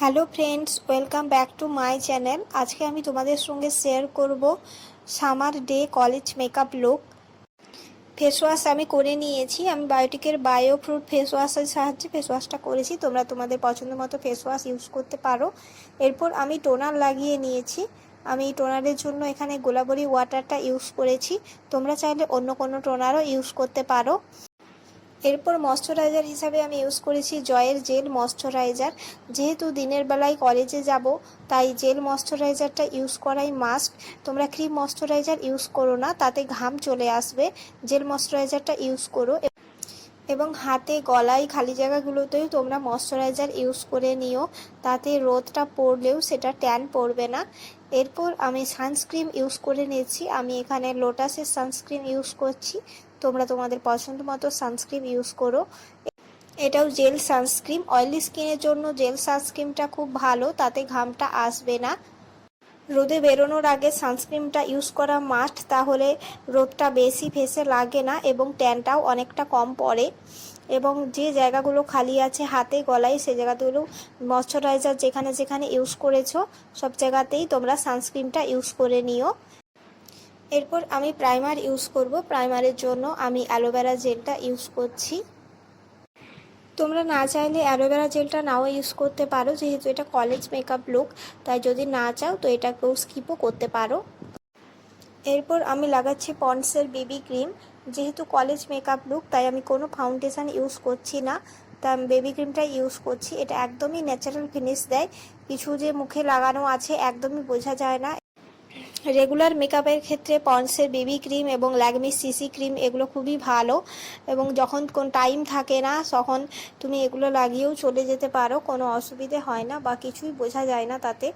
Hello friends, welcome back to my channel. আজকে আমি তোমাদের সঙ্গে শেয়ার করব summer day college makeup look. Face wash আমি করে নিয়েছি। আমি বায়োটিকের বায়ো ফ্রুট ফেস ওয়াশের সাহায্যে ফেস ওয়াশটা করেছি। তোমরা তোমাদের পছন্দ মতো ফেস ওয়াশ ইউজ করতে পারো। এরপর আমি টোনার লাগিয়ে নিয়েছি। আমি টোনারের জন্য এখানে গোলাবরি ওয়াটারটা ইউজ করেছি। তোমরা চাইলে অন্য কোনো টোনারও ইউজ করতে পারো। এরপর ময়শ্চারাইজার হিসাবে আমি ইউজ করেছি জয়ের জেল ময়শ্চারাইজার। যেহেতু দিনের বেলায় কলেজে যাব, তাই জেল ময়শ্চারাইজারটা ইউজ করাই মাস্ট। তোমরা ক্রিম ময়শ্চারাইজার ইউজ করো না, তাতে ঘাম চলে আসবে। জেল ময়শ্চারাইজারটা ইউজ করো এবং হাতে গলায় খালি জায়গাগুলোতেও তোমরা ময়শ্চারাইজার ইউজ করে নিও, তাতে রোদটা পড়লেও সেটা ট্যান পড়বে না। এরপর আমি সানস্ক্রিন ইউজ করে নিয়েছি। আমি এখানে লোটাসের সানস্ক্রিন ইউজ করছি। তোমরা তোমাদের পছন্দ মতো সানস্ক্রিন ইউজ করো। এটাও জেল সানস্ক্রিন। অয়েলি স্কিনের জন্য জেল সানস্ক্রিনটা খুব ভালো, তাতে ঘামটা আসবে না। রোদে বেরোনোর আগে সানস্ক্রিনটা ইউজ করা মাস্ট, তাহলে রোদটা বেশি ফেসে লাগে না এবং ট্যানটাও অনেকটা কম পড়ে। এবং যে জায়গাগুলো খালি আছে হাতে গলায়, সেই জায়গাগুলো ময়শ্চারাইজার যেখানে যেখানে ইউজ করেছো সব জায়গাতেই তোমরা সানস্ক্রিনটা ইউজ করে নিও। এরপর আমি প্রাইমার ইউজ করব। প্রাইমারের জন্য আমি অ্যালোভেরা জেলটা ইউজ করছি। তোমরা না চাইলে অ্যালোভেরা জেলটা নাও ইউজ করতে পারো, যেহেতু এটা কলেজ মেকআপ লুক, তাই যদি না চাও তো এটাকেও স্কিপও করতে পারো। এরপর আমি লাগাচ্ছি পন্ডসের বেবি ক্রিম। যেহেতু কলেজ মেকআপ লুক, তাই আমি কোনো ফাউন্ডেশন ইউজ করছি না, তাই আমি বেবি ক্রিমটা ইউজ করছি। এটা একদমই ন্যাচারাল ফিনিশ দেয়। কিছু যে মুখে লাগানো আছে একদমই বোঝা যায় না। রেগুলার মেকআপের ক্ষেত্রে পন্ডসের বেবি ক্রিম এবং ল্যাকমির সিসি ক্রিম এগুলো খুবই ভালো, এবং যখন কোন টাইম থাকে না তখন তুমি এগুলো লাগিয়েও চলে যেতে পারো, কোনো অসুবিধে হয় না বা কিছুই বোঝা যায় না তাতে।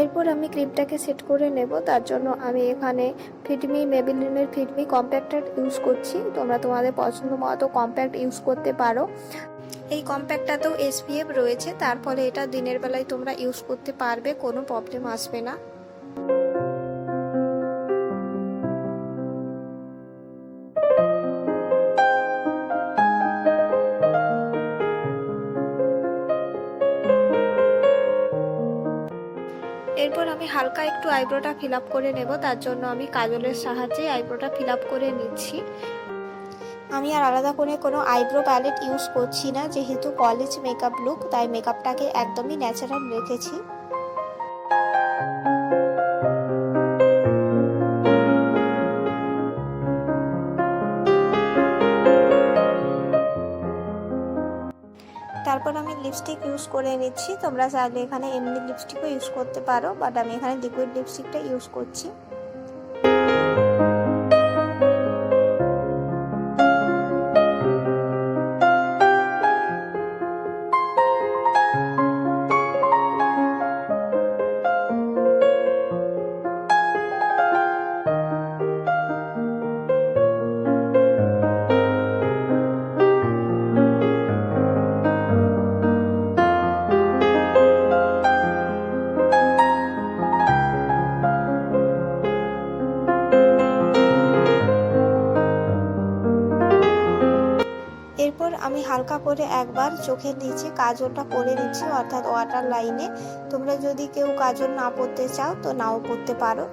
এরপর আমি ক্রিমটাকে সেট করে নেব। তার জন্য আমি এখানে মেবেলিনের ফিটমি কম্প্যাক্টার ইউজ করছি। তোমরা তোমাদের পছন্দ মতো কম্প্যাক্ট ইউজ করতে পারো। এই কম্প্যাক্টটাতেও SPF রয়েছে, তার ফলে এটা দিনের বেলায় তোমরা ইউজ করতে পারবে, কোনো প্রবলেম আসবে না। এরপর আমি হালকা একটু আইব্রোটা ফিল আপ করে নেব। তার জন্য আমি কাজলের সাহায্যে আইব্রোটা ফিল আপ করে নিচ্ছি। আমি আর আলাদা করে কোনো আইব্রো প্যালেট ইউজ করছি না, যেহেতু কলেজ মেকআপ লুক, তাই মেকআপটাকে একদমই ন্যাচারাল রেখেছি। তারপর আমি লিপস্টিক ইউজ করে নিচ্ছি। তোমরা চাইলে এখানে এমনি লিপস্টিকও ইউজ করতে পারো, বাট আমি এখানে লিকুইড লিপস্টিকটা ইউজ করছি। এরপর আমি হালকা করে একবার চোখের নিচে কাজলটা করে নিচ্ছি, অর্থাৎ ওয়াটার লাইনে। তোমরা যদি কেউ কাজল না পরতে চাও তো নাও পরতে পারো।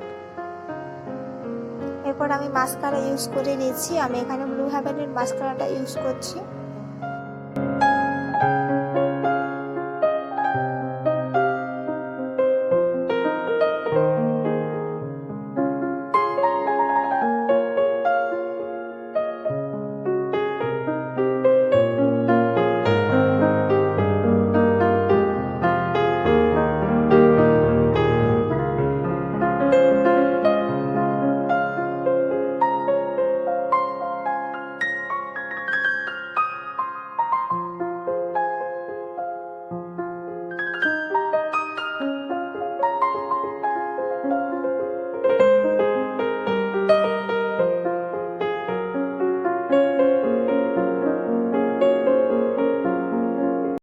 এরপর আমি মাস্কারা ইউজ করে নিচ্ছি। আমি এখানে ব্লু হেভেনের মাস্কারাটা ইউজ করছি।